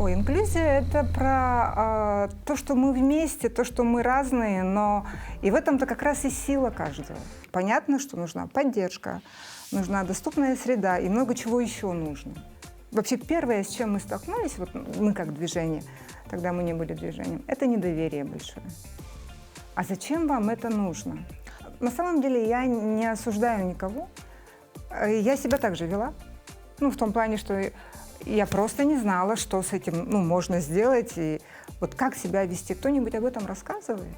Ой, инклюзия — это про то, что мы вместе, то, что мы разные, но и в этом-то как раз и сила каждого. Понятно, что нужна поддержка, нужна доступная среда и много чего еще нужно. Вообще первое, с чем мы столкнулись, вот мы как движение, тогда мы не были движением, это недоверие большое. А зачем вам это нужно? На самом деле я не осуждаю никого. Я себя так же вела. В том плане, что я просто не знала, что с этим можно сделать, и вот как себя вести. Кто-нибудь об этом рассказывает?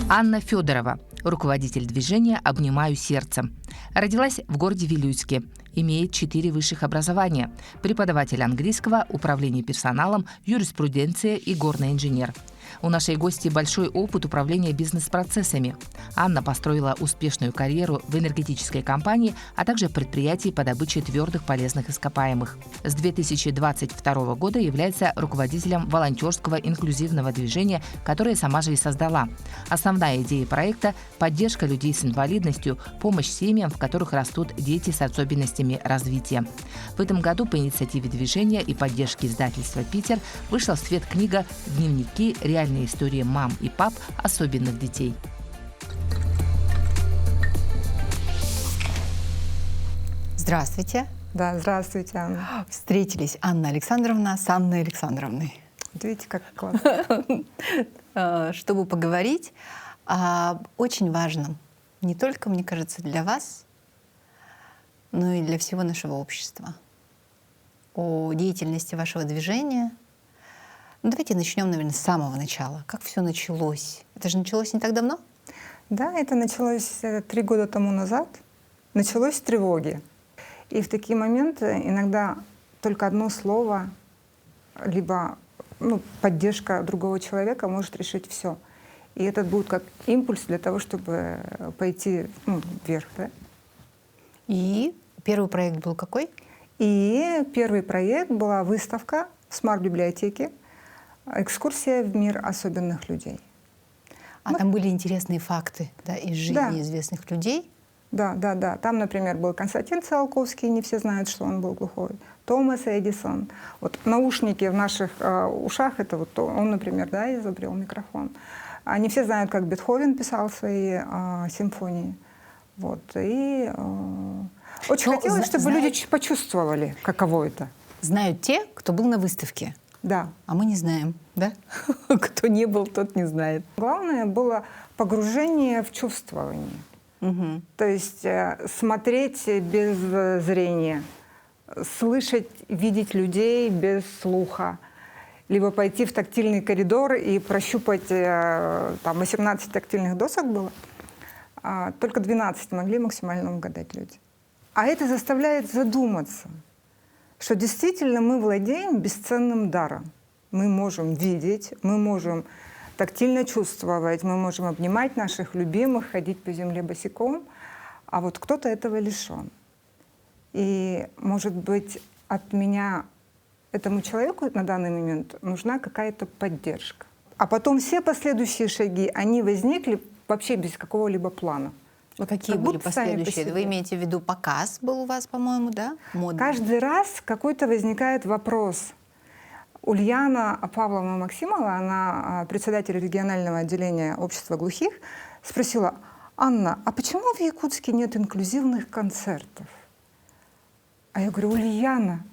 Анна Федорова, руководитель движения «Обнимаю сердцем». Родилась в городе Вилюйске. Имеет 4 высших образования. Преподаватель английского, управление персоналом, юриспруденция и горный инженер. У нашей гости большой опыт управления бизнес-процессами. Анна построила успешную карьеру в энергетической компании, а также предприятии по добыче твердых полезных ископаемых. С 2022 года является руководителем волонтерского инклюзивного движения, которое сама же и создала. Основная идея проекта – поддержка людей с инвалидностью, помощь семьям, в которых растут дети с особенностями развития. В этом году по инициативе движения и поддержки издательства «Питер» вышла в свет книга «Дневники. Реальные истории мам и пап особенных детей». Здравствуйте. Да, здравствуйте, Анна. Встретились Анна Александровна с Анной Александровной. Вот видите, как классно. Чтобы поговорить об очень важном, не только, мне кажется, для вас, но и для всего нашего общества. О деятельности вашего движения. Давайте начнем, наверное, с самого начала. Как все началось? Это же началось не так давно? Да, это началось 3 года тому назад. Началось с тревоги. И в такие моменты иногда только одно слово, либо поддержка другого человека может решить все. И это будет как импульс для того, чтобы пойти вверх. Да? И первый проект был какой? И первый проект была выставка в смарт-библиотеке, экскурсия в мир особенных людей. Там были интересные факты, да, из жизни известных людей? Да. Там, например, был Константин Циолковский, не все знают, что он был глухой. Томас Эдисон. Вот наушники в наших ушах, это вот он, например, изобрел микрофон. Не все знают, как Бетховен писал свои симфонии. Вот. И очень хотелось, чтобы люди почувствовали, каково это. Знают те, кто был на выставке. Да. А мы не знаем, да? Кто не был, тот не знает. Главное было погружение в чувствование. Угу. То есть смотреть без зрения, слышать, видеть людей без слуха, либо пойти в тактильный коридор и прощупать, там 18 тактильных досок было, только 12 могли максимально угадать люди. А это заставляет задуматься, что действительно мы владеем бесценным даром. Мы можем видеть, мы можем тактильно чувствовать, мы можем обнимать наших любимых, ходить по земле босиком, а вот кто-то этого лишен. И, может быть, от меня этому человеку на данный момент нужна какая-то поддержка. А потом все последующие шаги, они возникли вообще без какого-либо плана. Какие были последующие? Вы имеете в виду показ был у вас, по-моему, да? Модный. Каждый раз какой-то возникает вопрос. Ульяна Павловна Максимова, она председатель регионального отделения общества глухих, спросила: «Анна, а почему в Якутске нет инклюзивных концертов?» А я говорю: «Ульяна,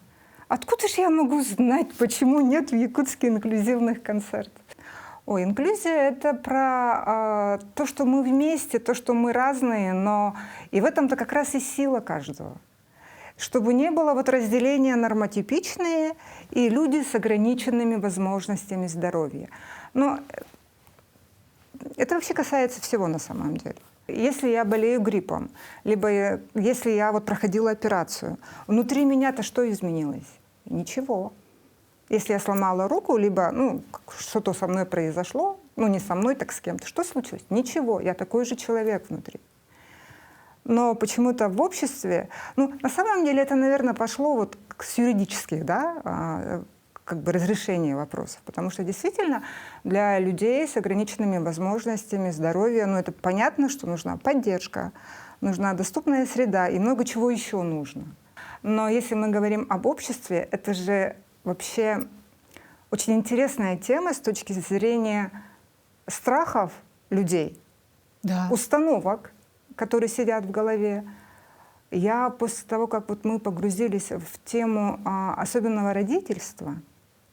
откуда же я могу знать, почему нет в Якутске инклюзивных концертов?» Ой, инклюзия — это про то, что мы вместе, то, что мы разные, но и в этом-то как раз и сила каждого. Чтобы не было разделения нормотипичные и люди с ограниченными возможностями здоровья. Но это вообще касается всего на самом деле. Если я болею гриппом, либо если я проходила операцию, внутри меня-то что изменилось? Ничего. Если я сломала руку, либо что-то со мной произошло, не со мной, так с кем-то, что случилось? Ничего, я такой же человек внутри. Но почему-то в обществе, на самом деле это, наверное, пошло с юридических, разрешения вопросов. Потому что действительно для людей с ограниченными возможностями здоровья, это понятно, что нужна поддержка, нужна доступная среда и много чего еще нужно. Но если мы говорим об обществе, это же вообще очень интересная тема с точки зрения страхов людей, Да. установок, которые сидят в голове. Я после того, как вот мы погрузились в тему особенного родительства,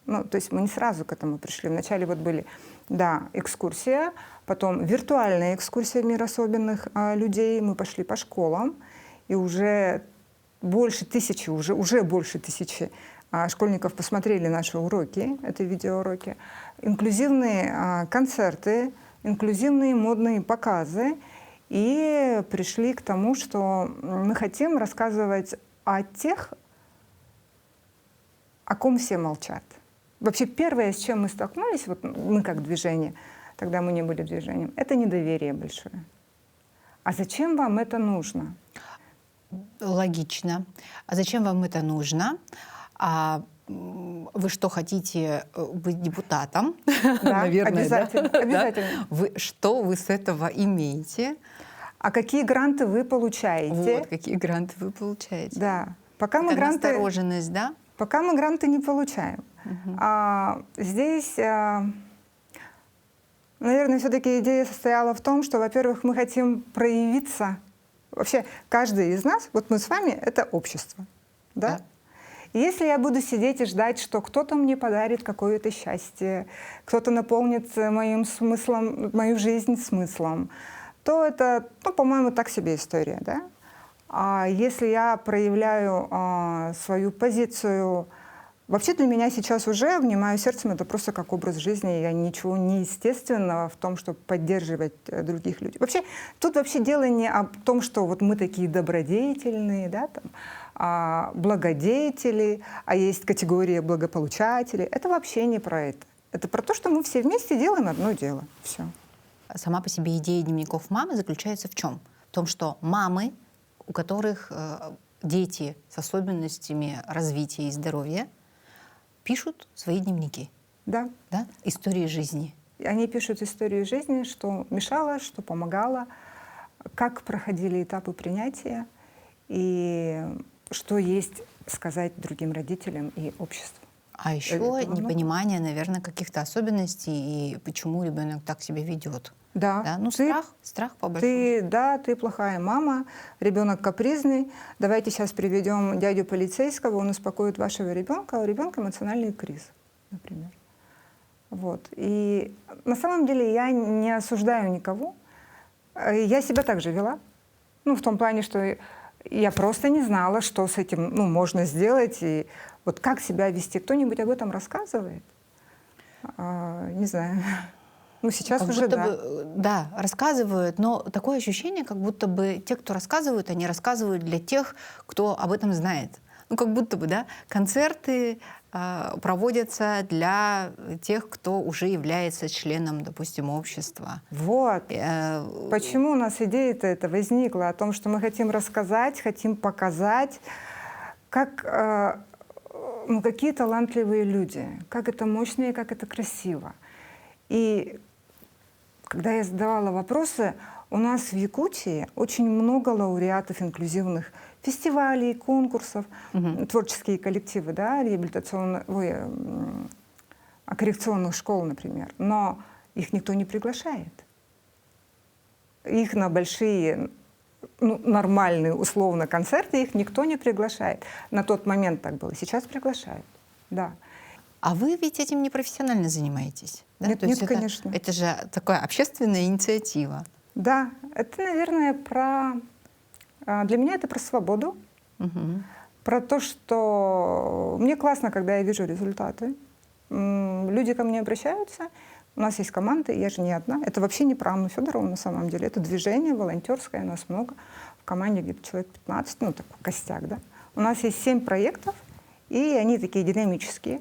ну, то есть мы не сразу к этому пришли. Вначале вот были, да, экскурсия, потом виртуальная экскурсия в мир особенных людей. Мы пошли по школам, и уже больше тысячи школьников посмотрели наши уроки, это видеоуроки. Инклюзивные концерты, инклюзивные модные показы. И пришли к тому, что мы хотим рассказывать о тех, о ком все молчат. Вообще первое, с чем мы столкнулись, вот мы как движение, тогда мы не были движением, это недоверие большое. А зачем вам это нужно? Логично. А зачем вам это нужно? Вы что, хотите быть депутатом? Да, Наверное, обязательно, да? обязательно. Что вы с этого имеете? А какие гранты вы получаете? Вот, какие гранты вы получаете. Да. Пока мы Такая гранты, настороженность, да? пока мы гранты не получаем. Здесь, наверное, все-таки идея состояла в том, что, во-первых, мы хотим проявиться. Вообще, каждый из нас, вот мы с вами, это общество. Да? Да. И если я буду сидеть и ждать, что кто-то мне подарит какое-то счастье, кто-то наполнит моим смыслом, мою жизнь смыслом, то это, ну, по-моему, так себе история. Да? А если я проявляю свою позицию, вообще для меня сейчас уже «Внимаю сердцем» — это просто как образ жизни. Я ничего неестественного в том, чтобы поддерживать других людей. Вообще, тут вообще дело не о том, что вот мы такие добродетельные, да, там, благодетели, а есть категория благополучателей. Это вообще не про это. Это про то, что мы все вместе делаем одно дело. Все. Сама по себе идея дневников мамы заключается в чем? В том, что мамы, у которых дети с особенностями развития и здоровья, пишут свои дневники, Да. да? Истории жизни. Они пишут историю жизни, что мешало, что помогало, как проходили этапы принятия и что есть сказать другим родителям и обществу. А еще много. непонимание, наверное, каких-то особенностей и почему ребенок так себя ведет. Да. Да? Ну, страх по большому Ты плохая мама, ребенок капризный. Давайте сейчас приведем дядю полицейского, он успокоит вашего ребенка, а у ребенка эмоциональный криз, например. Вот. И на самом деле я не осуждаю никого. Я себя так же вела. Ну, в том плане, что я просто не знала, что с этим можно сделать, и вот как себя вести. Кто-нибудь об этом рассказывает? Не знаю. Ну, сейчас как уже будто да. бы, да, рассказывают, но такое ощущение, как будто бы те, кто рассказывают, они рассказывают для тех, кто об этом знает. Ну, как будто бы, да, концерты проводятся для тех, кто уже является членом, допустим, общества. Вот. Почему у нас идея-то эта возникла о том, что мы хотим рассказать, хотим показать, как какие талантливые люди, как это мощно и как это красиво. И когда я задавала вопросы, у нас в Якутии очень много лауреатов инклюзивных фестивалей, конкурсов, творческие коллективы, да, коррекционных школ, например. Но их никто не приглашает. Их на большие, нормальные, условно, концерты их никто не приглашает. На тот момент так было. Сейчас приглашают, да. А вы ведь этим непрофессионально занимаетесь? Да? Нет, То есть конечно. Это же такая общественная инициатива. Да, это, наверное, для меня это про свободу, про то, что мне классно, когда я вижу результаты. Люди ко мне обращаются, у нас есть команда, я же не одна. Это вообще не про Анну Федорову на самом деле. Это движение волонтерское, нас много. В команде где-то человек 15, такой костяк, да. У нас есть 7 проектов, и они такие динамические.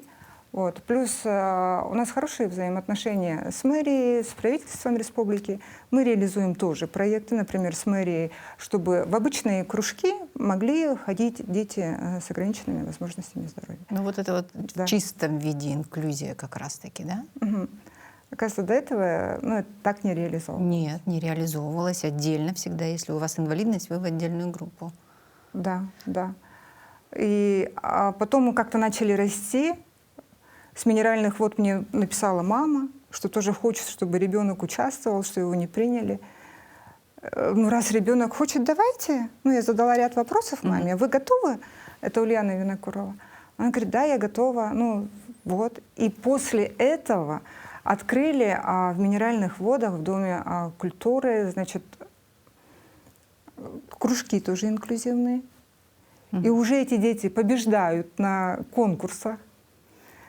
Вот. Плюс у нас хорошие взаимоотношения с мэрией, с правительством республики. Мы реализуем тоже проекты, например, с мэрией, чтобы в обычные кружки могли ходить дети с ограниченными возможностями здоровья. Ну вот это вот в чистом виде инклюзия как раз-таки, да? Угу. Оказывается, до этого это так не реализовывалось. Нет, не реализовывалось отдельно всегда. Если у вас инвалидность, вы в отдельную группу. Да, да. А потом мы как-то начали расти. С минеральных вод мне написала мама, что тоже хочет, чтобы ребенок участвовал, что его не приняли. Ну, раз ребенок хочет, давайте. Ну, я задала ряд вопросов маме. Вы готовы? Это Ульяна Винокурова. Она говорит, да, я готова. Ну, вот. И после этого открыли в минеральных водах в Доме культуры, значит, кружки тоже инклюзивные. И уже эти дети побеждают на конкурсах.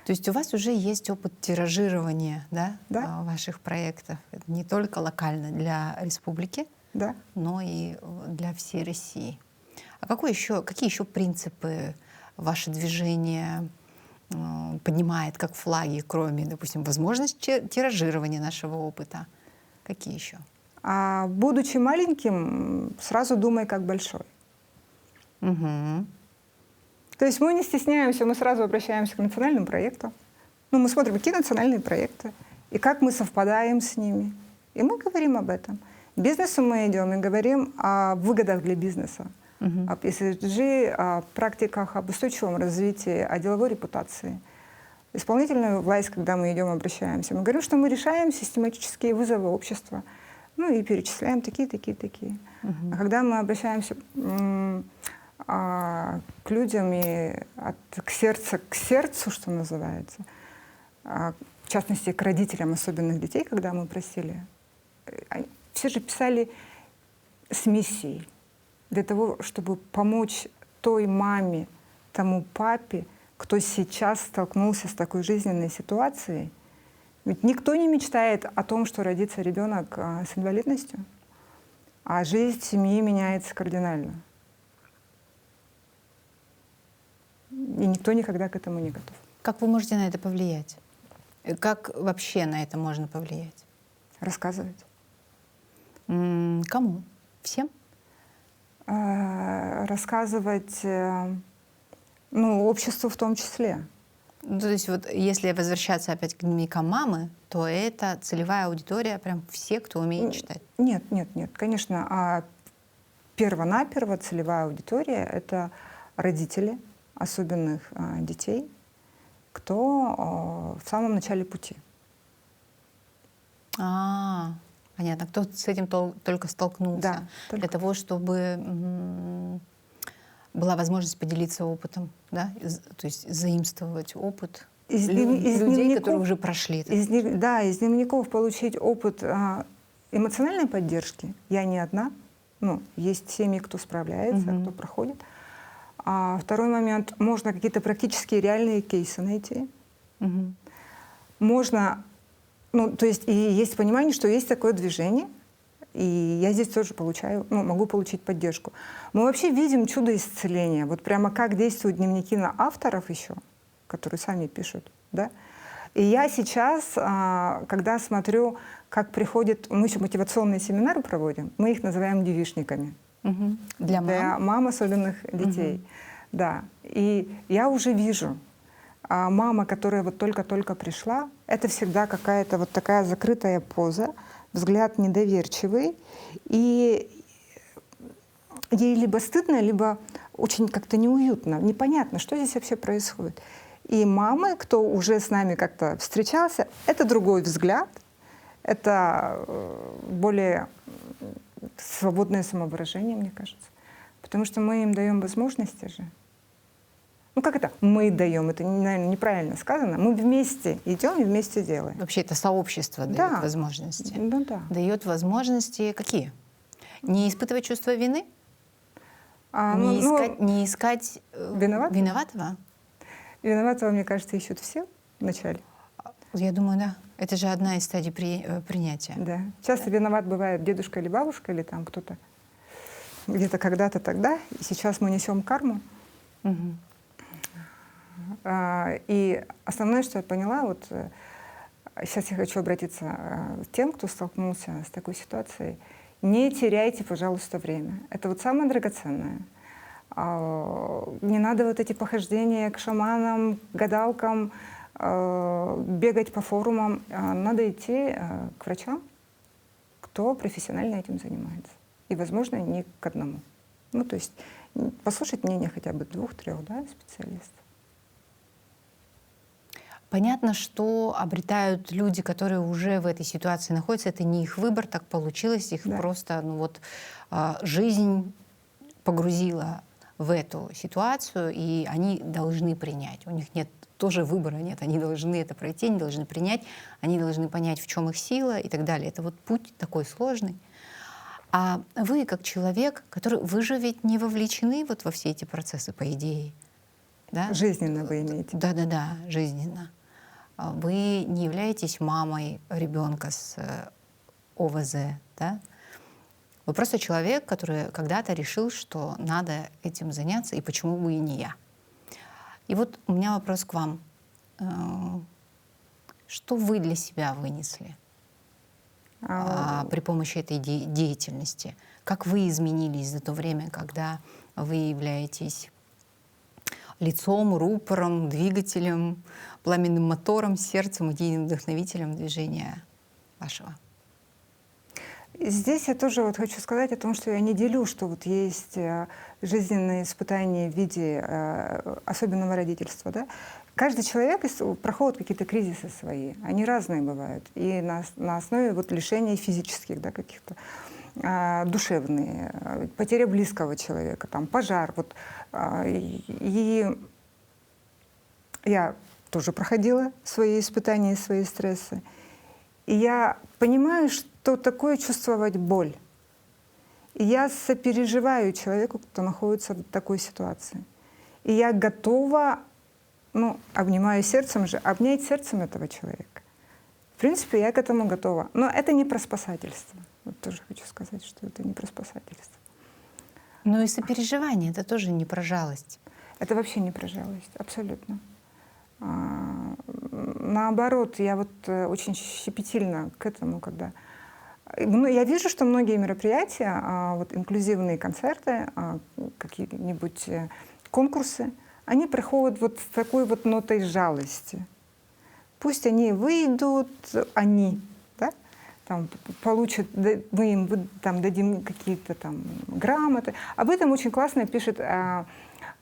То есть у вас уже есть опыт тиражирования, да, Да. ваших проектов. Это не только локально для республики, Да. но и для всей России. А какие еще принципы ваше движение поднимает как флаги, кроме, допустим, возможности тиражирования нашего опыта? Какие еще? А будучи маленьким, сразу думай как большой. Угу. То есть мы не стесняемся, мы сразу обращаемся к национальным проектам. Ну, мы смотрим, какие национальные проекты, и как мы совпадаем с ними. И мы говорим об этом. Бизнесу мы идем и говорим о выгодах для бизнеса, об ESG, о практиках, об устойчивом развитии, о деловой репутации. Исполнительную власть, когда мы идем, обращаемся, мы говорим, что мы решаем систематические вызовы общества. Ну и перечисляем такие. А когда мы обращаемся к людям и к сердцу, что называется, в частности, к родителям особенных детей, когда мы просили, все же писали с миссией для того, чтобы помочь той маме, тому папе, кто сейчас столкнулся с такой жизненной ситуацией. Ведь никто не мечтает о том, что родится ребенок с инвалидностью, а жизнь семьи меняется кардинально. И никто никогда к этому не готов. Как вы можете на это повлиять? Как вообще на это можно повлиять? Рассказывать. Кому? Всем? Рассказывать, ну, обществу в том числе. Ну, то есть вот если возвращаться опять к дневникам мамы, то это целевая аудитория, прям все, кто умеет читать. Нет, конечно. Перво-наперво целевая аудитория — это родители особенных детей, кто в самом начале пути. Понятно. Кто с этим только столкнулся. Да, Для только. того, чтобы была возможность поделиться опытом, да? То есть заимствовать опыт Из людей, дневников- которые уже прошли это. из дневников получить опыт эмоциональной поддержки. Я не одна. Ну, есть семьи, кто справляется, кто проходит. А второй момент, можно какие-то практические реальные кейсы найти. Можно, ну, то есть и есть понимание, что есть такое движение, и я здесь тоже получаю, ну, могу получить поддержку. Мы вообще видим чудо исцеления. Вот прямо как действуют дневники на авторов еще, которые сами пишут, да. И я сейчас, когда смотрю, как приходят, мы еще мотивационные семинары проводим, мы их называем девишниками. Для мам? Для мам особенных детей. Да. И я уже вижу, мама, которая вот только-только пришла, это всегда какая-то вот такая закрытая поза, взгляд недоверчивый, и ей либо стыдно, либо очень как-то неуютно, непонятно, что здесь вообще происходит. И мамы, кто уже с нами как-то встречался, это другой взгляд, это более свободное самовыражение, мне кажется. Потому что мы им даем возможности же. Ну как это? Мы даем, это, наверное, неправильно сказано. Мы вместе идем и вместе делаем. Вообще это сообщество Да. дает возможности. Ну да. Дает возможности какие? Не испытывать чувство вины? Не искать виноватого? виноватого? Виноватого, мне кажется, ищут все вначале. Я думаю, да. Это же одна из стадий принятия. Да. Часто виноват бывает дедушка или бабушка, или там кто-то где-то когда-то тогда. И сейчас мы несем карму. И основное, что я поняла, вот сейчас я хочу обратиться к тем, кто столкнулся с такой ситуацией. Не теряйте, пожалуйста, время. Это вот самое драгоценное. Не надо вот эти похождения к шаманам, гадалкам, бегать по форумам. Надо идти к врачам, кто профессионально этим занимается. И, возможно, не к одному. Ну, то есть послушать мнение хотя бы 2-3, да, специалистов. Понятно, что обретают люди, которые уже в этой ситуации находятся. Это не их выбор, так получилось. Их Да. просто, жизнь погрузила в эту ситуацию, и они должны принять. У них нет тоже выбора, нет. Они должны это пройти, они должны принять, они должны понять, в чем их сила и так далее. Это вот путь такой сложный. А вы, как человек, вы же ведь не вовлечены вот во все эти процессы, по идее. Да? Жизненно вы имеете. Да, жизненно. Вы не являетесь мамой ребенка с ОВЗ, да? Вы просто человек, который когда-то решил, что надо этим заняться, и почему бы и не я. И вот у меня вопрос к вам. Что вы для себя вынесли при помощи этой деятельности? Как вы изменились за то время, когда вы являетесь лицом, рупором, двигателем, пламенным мотором, сердцем, идейным вдохновителем движения вашего? Здесь я тоже вот хочу сказать о том, что я не делю, что вот есть жизненные испытания в виде особенного родительства. Да? Каждый человек проходит какие-то кризисы свои, они разные бывают. И на основе вот лишения физических, да, каких-то душевные, потеря близкого человека, там, пожар. Вот, и я тоже проходила свои испытания, свои стрессы. И я понимаю, что такое чувствовать боль. И я сопереживаю человеку, кто находится в такой ситуации. И я готова, обнимаю сердцем же, обнять сердцем этого человека. В принципе, я к этому готова. Но это не про спасательство. Вот тоже хочу сказать, что это не про спасательство. Ну и сопереживание — это тоже не про жалость. Это вообще не про жалость, абсолютно. Наоборот, я вот очень щепетильна к этому, когда... Я вижу, что многие мероприятия, вот инклюзивные концерты, какие-нибудь конкурсы, они приходят вот с такой вот нотой жалости. Пусть они выйдут, да, там, получат, мы им там, дадим какие-то там грамоты. Об этом очень классно пишет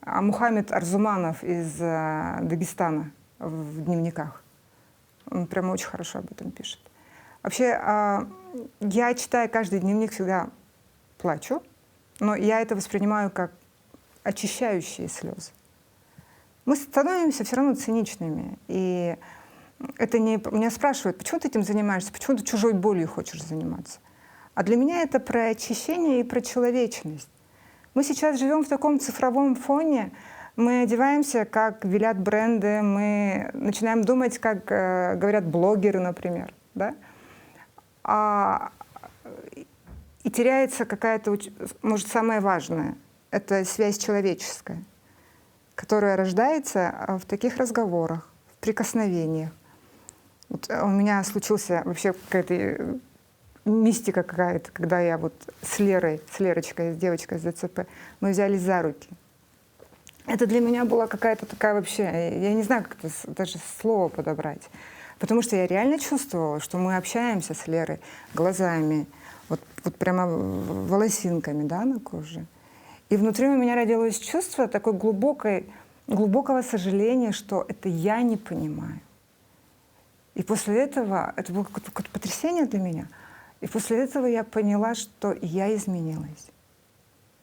Мухаммед Арзуманов из Дагестана в дневниках. Он прямо очень хорошо об этом пишет. Вообще, я, читая каждый дневник, всегда плачу, но я это воспринимаю как очищающие слезы. Мы становимся все равно циничными. И это не... Меня спрашивают, почему ты этим занимаешься, почему ты чужой болью хочешь заниматься. А для меня это про очищение и про человечность. Мы сейчас живем в таком цифровом фоне, мы одеваемся, как велят бренды, мы начинаем думать, как говорят блогеры, например. Да? И теряется какая-то, может, самое важное, это связь человеческая, которая рождается в таких разговорах, в прикосновениях. Вот у меня случился вообще какая-то мистика какая-то, когда я вот с Лерочкой, с девочкой из ДЦП, мы взялись за руки. Это для меня была какая-то такая вообще, я не знаю, как это даже слово подобрать. Потому что я реально чувствовала, что мы общаемся с Лерой глазами, вот прямо волосинками, да, на коже. И внутри у меня родилось чувство такой глубокого сожаления, что это я не понимаю. И после этого, это было какое-то потрясение для меня, и после этого я поняла, что я изменилась.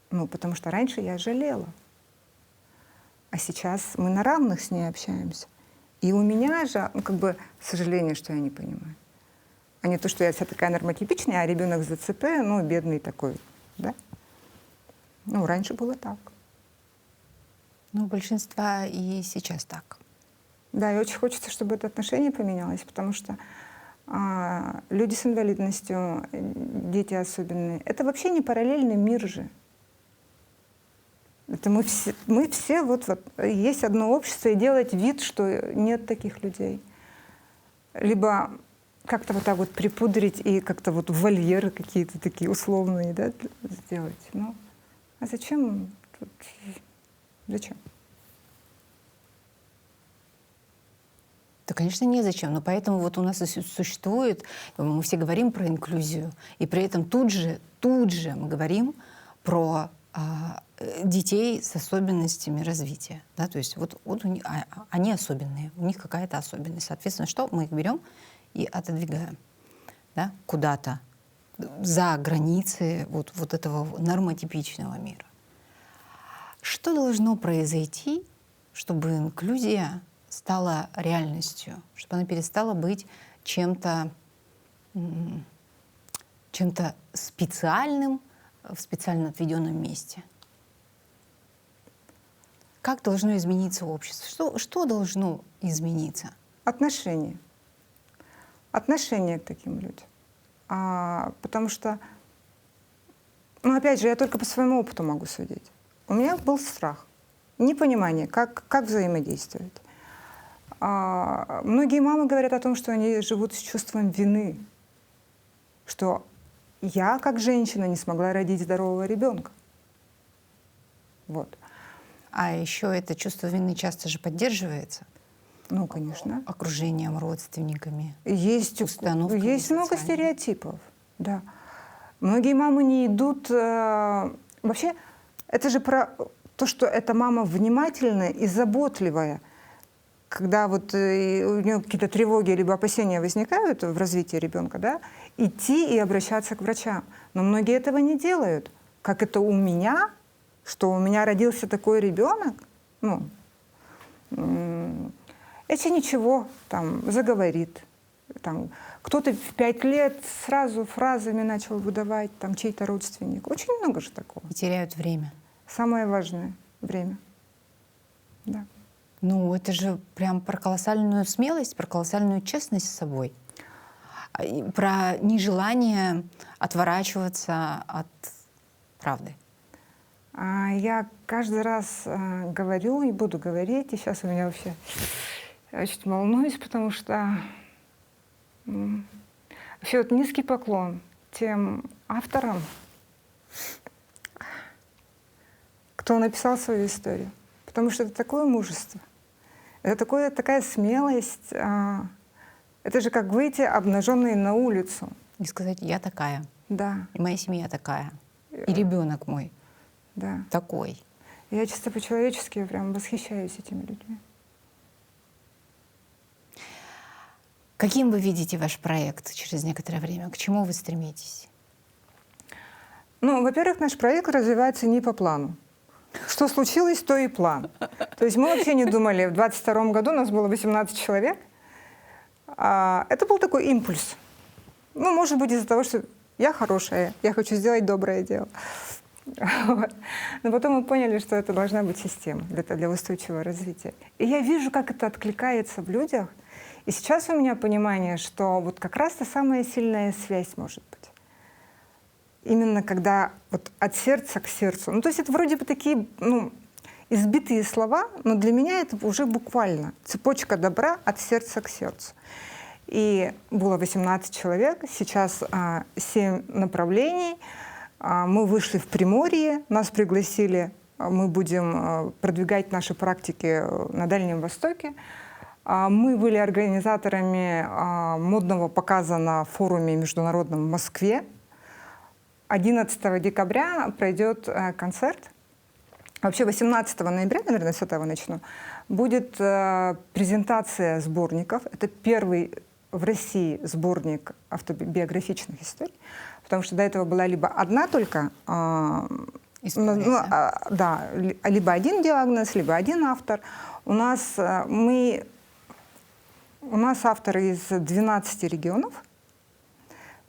Потому что раньше я жалела. А сейчас мы на равных с ней общаемся. И у меня же, сожаление, что я не понимаю. А не то, что я вся такая нормотипичная, а ребенок с ДЦП, бедный такой, да? Раньше было так. У большинства и сейчас так. Да, и очень хочется, чтобы это отношение поменялось, потому что люди с инвалидностью, дети особенные, это вообще не параллельный мир же. Это мы все вот есть одно общество, и делать вид, что нет таких людей. Либо как-то вот так вот припудрить и как-то вот вольеры какие-то такие условные, да, сделать. А зачем? Зачем? Да, конечно, незачем. Но поэтому вот у нас и существует, мы все говорим про инклюзию, и при этом тут же мы говорим про детей с особенностями развития. Да? То есть вот они особенные, у них какая-то особенность. Соответственно, что мы их берем и отодвигаем, да, куда-то за границы вот этого нормотипичного мира. Что должно произойти, чтобы инклюзия стала реальностью, чтобы она перестала быть чем-то специальным в специально отведенном месте? Как должно измениться общество? Что должно измениться? Отношение. Отношение к таким людям. Потому что, ну, опять же, я только по своему опыту могу судить. У меня был страх, непонимание, как взаимодействовать. Многие мамы говорят о том, что они живут с чувством вины, что я, как женщина, не смогла родить здорового ребенка. Вот. А еще это чувство вины часто же поддерживается. Ну, конечно. Окружением, родственниками. Есть установками много социальными. стереотипов. Да. Многие мамы не идут... Вообще, это же про то, что эта мама внимательная и заботливая. Когда вот у нее какие-то тревоги либо опасения возникают в развитии ребенка, да, идти и обращаться к врачам. Но многие этого не делают. Как это у меня, что у меня родился такой ребенок, ну, это ничего, там, заговорит. Там, кто-то в 5 лет сразу фразами начал выдавать, там, чей-то родственник. Очень много же такого. И теряют время. Самое важное — время. Да. Ну, это же прям про колоссальную смелость, про колоссальную честность с собой. И про нежелание отворачиваться от правды. Я каждый раз говорю и буду говорить, и сейчас у меня вообще я очень волнуюсь, потому что вообще вот низкий поклон тем авторам, кто написал свою историю, потому что это такое мужество, это такая смелость, это же как выйти обнаженной на улицу. И сказать: я такая, Да, и моя семья такая, и ребенок мой да. такой. Я чисто по-человечески прям восхищаюсь этими людьми. Каким вы видите ваш проект через некоторое время? К чему вы стремитесь? Ну, во-первых, наш проект развивается не по плану. Что случилось, то и план. То есть мы вообще не думали. В 2022 году у нас было 18 человек. Это был такой импульс. Ну, может быть, из-за того, что я хорошая, я хочу сделать доброе дело. Вот. Но потом мы поняли, что это должна быть система для устойчивого развития. И я вижу, как это откликается в людях. И сейчас у меня понимание, что вот как раз-то самая сильная связь может быть. Именно когда вот от сердца к сердцу. Ну, то есть это вроде бы такие, ну, избитые слова, но для меня это уже буквально цепочка добра от сердца к сердцу. И было 18 человек, сейчас 7 направлений. Мы вышли в Приморье, нас пригласили, мы будем продвигать наши практики на Дальнем Востоке. Мы были организаторами модного показа на форуме международном в Москве. 11 декабря пройдет концерт. Вообще 18 ноября, наверное, с этого начну, будет презентация сборников. Это первый в России сборник автобиографичных историй, потому что до этого была либо одна только, либо один диагноз, либо один автор. У нас авторы из 12 регионов,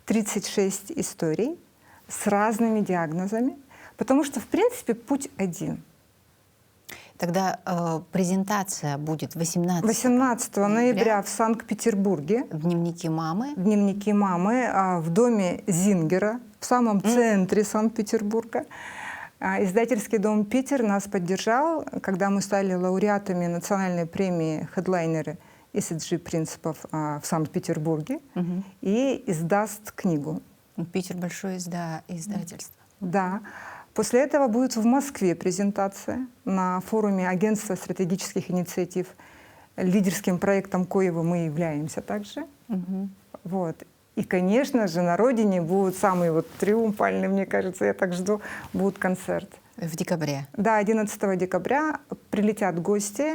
36 историй с разными диагнозами, потому что, в принципе, путь один. Тогда презентация будет 18 ноября в Санкт-Петербурге. Дневники мамы. Дневники мамы в доме Зингера, в самом центре Санкт-Петербурга. Издательский дом «Питер» нас поддержал, когда мы стали лауреатами национальной премии «Хедлайнеры ESG принципов» в Санкт-Петербурге и издаст книгу. Питер — большое издательство. Да. После этого будет в Москве презентация на форуме Агентства стратегических инициатив, лидерским проектом коего мы являемся также. Вот. И, конечно же, на родине будет самый вот триумфальный, мне кажется, я так жду, будет концерт. В декабре. Да, 11 декабря прилетят гости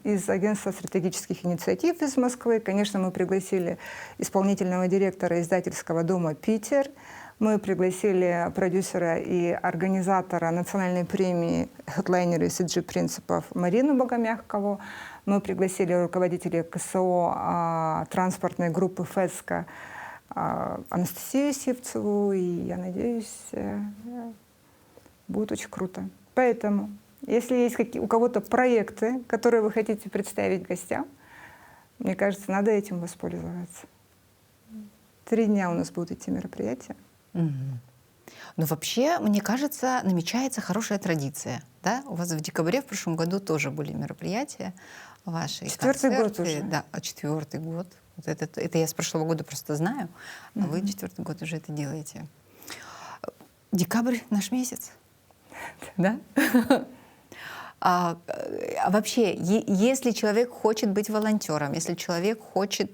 из Агентства стратегических инициатив из Москвы. Конечно, мы пригласили исполнительного директора издательского дома «Питер». Мы пригласили продюсера и организатора национальной премии «Хедлайнеры ESG принципов» Марину Богомягкову. Мы пригласили руководителя КСО транспортной группы «ФЭСКО» Анастасию Сивцеву. И я надеюсь, будет очень круто. Поэтому, если есть у кого-то проекты, которые вы хотите представить гостям, мне кажется, надо этим воспользоваться. 3 дня у нас будут идти мероприятия. Но вообще, мне кажется, намечается хорошая традиция. Да? У вас в декабре в прошлом году тоже были мероприятия ваши. 4-й год уже. Да, 4-й год. Вот это я с прошлого года просто знаю, а вы 4-й год уже это делаете. Декабрь — наш месяц. Да? А вообще, если человек хочет быть волонтером, если человек хочет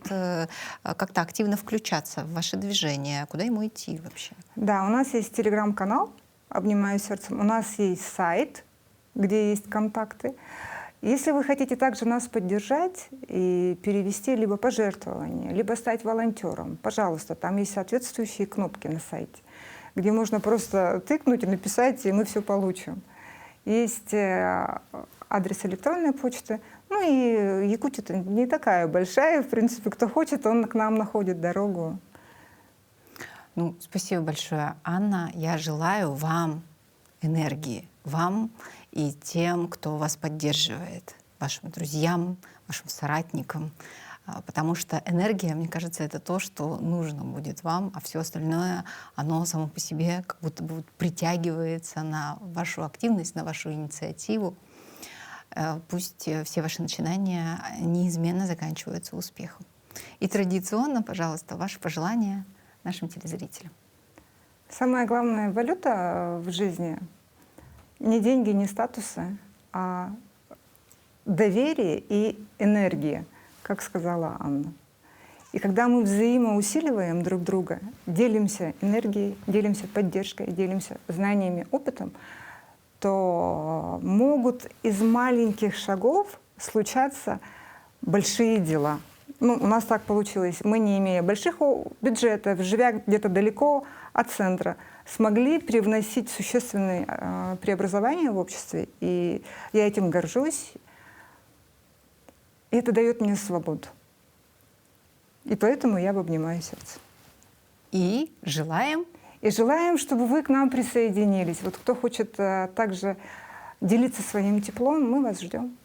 как-то активно включаться в ваше движение, куда ему идти вообще? Да, у нас есть телеграм-канал «Обнимаю сердцем», у нас есть сайт, где есть контакты. Если вы хотите также нас поддержать и перевести либо пожертвование, либо стать волонтером, пожалуйста, там есть соответствующие кнопки на сайте, где можно просто тыкнуть и написать, и мы все получим. Есть адрес электронной почты. Ну и Якутия не такая большая, в принципе, кто хочет, он к нам находит дорогу. Ну, спасибо большое, Анна. Я желаю вам энергии, вам и тем, кто вас поддерживает, вашим друзьям, вашим соратникам. Потому что энергия, мне кажется, это то, что нужно будет вам, а все остальное, оно само по себе как будто бы притягивается на вашу активность, на вашу инициативу. Пусть все ваши начинания неизменно заканчиваются успехом. И традиционно, пожалуйста, ваши пожелания нашим телезрителям. Самая главная валюта в жизни — не деньги, не статусы, а доверие и энергия, как сказала Анна. И когда мы взаимоусиливаем друг друга, делимся энергией, делимся поддержкой, делимся знаниями, опытом, то могут из маленьких шагов случаться большие дела. Ну, у нас так получилось. Мы, не имея больших бюджетов, живя где-то далеко от центра, смогли привносить существенные преобразования в обществе. И я этим горжусь. И это дает мне свободу. И поэтому я обнимаю сердце. И желаем, чтобы вы к нам присоединились. Вот кто хочет также делиться своим теплом, мы вас ждем.